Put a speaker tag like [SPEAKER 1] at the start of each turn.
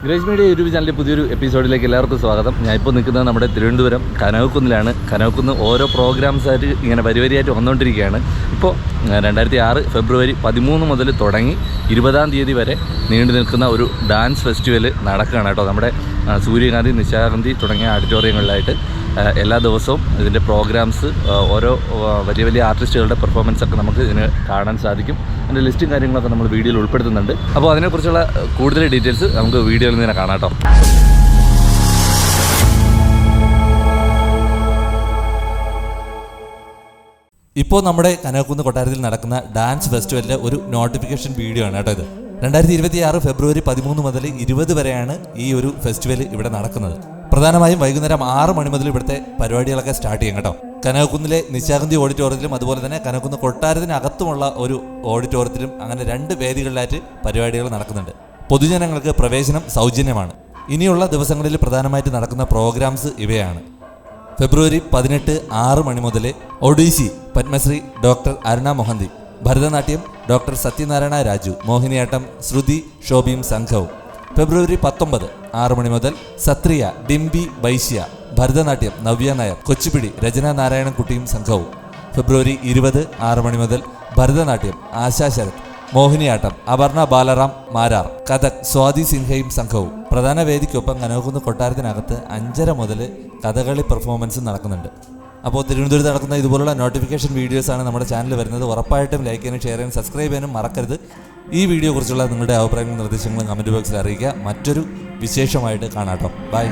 [SPEAKER 1] Grace media YouTube ചാനലിലെ പുതിയൊരു എപ്പിസോഡിലേക്ക് എല്ലാവർക്കും സ്വാഗതം. ഞാൻ ഇപ്പോൾ നിൽക്കുന്നത് നമ്മുടെ തിരുവനന്തപുരം കനകക്കുന്നിലാണ്. കനകക്കുന്ന് ഓരോ പ്രോഗ്രാംസായിട്ട് ഇങ്ങനെ വരിവരിയായിട്ട് വന്നുകൊണ്ടിരിക്കുകയാണ്. ഇപ്പോൾ 2006 ഫെബ്രുവരി 13 മുതൽ തുടങ്ങി 20-ാം തീയതി വരെ നീണ്ടു നിൽക്കുന്ന ഒരു ഡാൻസ് ഫെസ്റ്റിവൽ നടക്കുകയാണ് കേട്ടോ. നമ്മുടെ സൂര്യകാന്തി, നിശാഗന്ധി തുടങ്ങിയ ഓഡിറ്റോറിയങ്ങളിലായിട്ട് എല്ലാ ദിവസവും ഇതിൻ്റെ പ്രോഗ്രാംസ്, ഓരോ വലിയ വലിയ ആർട്ടിസ്റ്റുകളുടെ പെർഫോമൻസ് ഒക്കെ നമുക്ക് ഇതിന് കാണാൻ സാധിക്കും. അതിൻ്റെ ലിസ്റ്റും കാര്യങ്ങളൊക്കെ നമ്മൾ വീഡിയോയിൽ ഉൾപ്പെടുത്തുന്നുണ്ട്. അപ്പോൾ അതിനെക്കുറിച്ചുള്ള കൂടുതൽ ഡീറ്റെയിൽസ് നമുക്ക് വീഡിയോയിൽ നിന്ന് തന്നെ കാണാം കേട്ടോ. ഇപ്പോൾ നമ്മുടെ കനകക്കുന്ന് കൊട്ടാരത്തിൽ നടക്കുന്ന ഡാൻസ് ഫെസ്റ്റിവലിൻ്റെ ഒരു നോട്ടിഫിക്കേഷൻ വീഡിയോ ആണ് കേട്ടോ ഇത്. 2026 ഫെബ്രുവരി 13 മുതൽ 20 വരെയാണ് ഈ ഒരു ഫെസ്റ്റിവൽ ഇവിടെ നടക്കുന്നത്. പ്രധാനമായും വൈകുന്നേരം 6 മണി മുതൽ ഇവിടുത്തെ പരിപാടികളൊക്കെ സ്റ്റാർട്ട് ചെയ്യും കേട്ടോ. കനകക്കുന്നിലെ നിശാഗന്ധി ഓഡിറ്റോറിയത്തിലും അതുപോലെ തന്നെ കനകക്കുന്ന് കൊട്ടാരത്തിനകത്തുമുള്ള ഒരു ഓഡിറ്റോറിയത്തിലും അങ്ങനെ 2 വേദികളിലായിട്ട് പരിപാടികൾ നടക്കുന്നുണ്ട്. പൊതുജനങ്ങൾക്ക് പ്രവേശനം സൗജന്യമാണ്. ഇനിയുള്ള ദിവസങ്ങളിൽ പ്രധാനമായിട്ട് നടക്കുന്ന പ്രോഗ്രാംസ് ഇവയാണ്. ഫെബ്രുവരി 18 6 മണി മുതൽ ഒഡീസി പത്മശ്രീ ഡോക്ടർ അരുണ മൊഹന്തി, ഭരതനാട്യം ഡോക്ടർ സത്യനാരായണ രാജു, മോഹിനിയാട്ടം ശ്രുതി ശോഭിയും സംഘവും. ഫെബ്രുവരി 19 6 മണി മുതൽ സത്രിയ ഡിംബി ബൈശ്യ, ഭരതനാട്യം നവ്യ നായർ, കൊച്ചുപിടി രചന നാരായണൻകുട്ടിയും സംഘവും. ഫെബ്രുവരി 20 6 മണി മുതൽ ഭരതനാട്യം ആശാ ശരത്, മോഹിനിയാട്ടം അപർണ ബാലറാം മാരാർ, കഥക് സ്വാതി സിൻഹയും സംഘവും. പ്രധാന വേദിക്കൊപ്പം കനകക്കുന്ന് കൊട്ടാരത്തിനകത്ത് 5:30 മുതൽ കഥകളി പെർഫോമൻസ് നടക്കുന്നുണ്ട്. അപ്പോൾ തിരുവനന്തപുരത്ത് നടക്കുന്ന ഇതുപോലുള്ള നോട്ടിഫിക്കേഷൻ വീഡിയോസാണ് നമ്മുടെ ചാനൽ വരുന്നത്. ഉറപ്പായിട്ടും ലൈക്ക് ചെയ്യാനും ഷെയർ ചെയ്യാനും സബ്സ്ക്രൈബ് ചെയ്യാനും മറക്കരുത്. ഈ വീഡിയോ കുറിച്ചുള്ള നിങ്ങളുടെ അഭിപ്രായങ്ങളും നിർദ്ദേശങ്ങളും കമൻറ്റ് ബോക്സിൽ അറിയിക്കുക. മറ്റൊരു വിശേഷമായിട്ട് കാണാം കേട്ടോ. ബൈ.